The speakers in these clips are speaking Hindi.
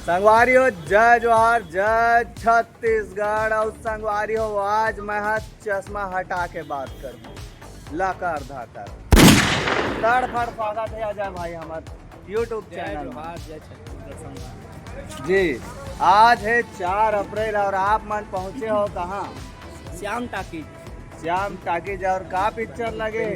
संगवारी हो जय जोहार जय छत्तीसगढ़। और संगवारी हो आज मैं चश्मा हटा के बात करूँ लाकर धाकर तड़फड़ स्वागत है अजय भाई हमारे यूट्यूब चैनल जी। आज है 4 अप्रैल और आप मन पहुँचे हो कहाँ? श्याम टाकी। श्याम टाकीज। और का पिक्चर लगे?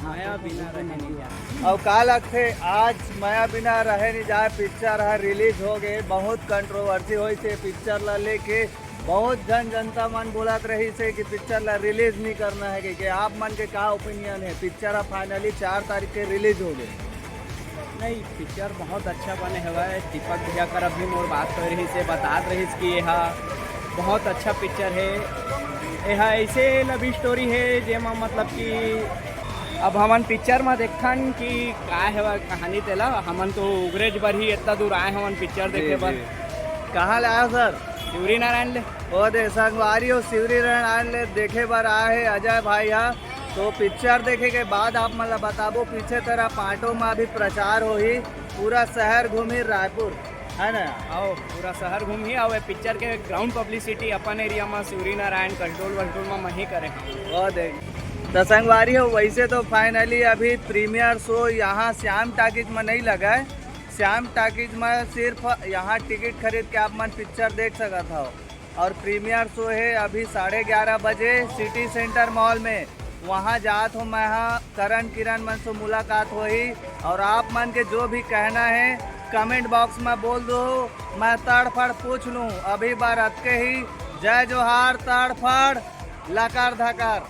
माया बिना रहे नहीं जाए। और का लगते आज माया बिना रहे नहीं जाए पिक्चर है रिलीज हो गए। बहुत कंट्रोवर्सी हुई थे पिक्चर ला लेके। बहुत जनता मन बोलत रही से कि पिक्चर ला रिलीज नहीं करना है कि आप मन के का ओपिनियन है? पिक्चर फाइनली 4 तारीख के रिलीज हो गए। नहीं, पिक्चर बहुत अच्छा बने हुआ है। दीपक भैया कर अभी मोर बात कर रही से बता रही कि यह बहुत अच्छा पिक्चर है। यह ऐसे लव स्टोरी है जेमा मतलब कि अब हमन पिक्चर में देखन कि का है कहानी तेला। हमन तो उगरेज बर ही इतना दूर आए हमन पिक्चर देखे बर। कहाँ ले आया सर? शिवरी नारायण ले। ओ दे संगवारी हो शिवरी नारायण ले देखे बर आए है अजय भाई हा। तो पिक्चर देखे के बाद आप मतलब बताबो पीछे तरह पाटो में अभी प्रचार हो ही पूरा शहर घूमी रायपुर है ना? आओ पूरा शहर घूमी आओ पिक्चर के ग्राउंड पब्लिसिटी अपन एरिया में शिवरी नारायण कंट्रोल वंट्रोल में वहीं करें। वो देख तो संगवारी हो वैसे तो फाइनली अभी प्रीमियर शो यहाँ श्याम टाकीज में नहीं लगा है। श्याम टाकीज में सिर्फ यहाँ टिकट खरीद के आप मन पिक्चर देख सकत हो। और प्रीमियर शो है अभी 11:30 बजे सिटी सेंटर मॉल में। वहाँ जात हो मैं करण किरण मन से मुलाकात हुई। और आप मन के जो भी कहना है कमेंट बॉक्स में बोल दो, मैं तड़फड़ पूछ लूँ। अभी बार के ही जय जोहार तड़फड़ लकार धकार।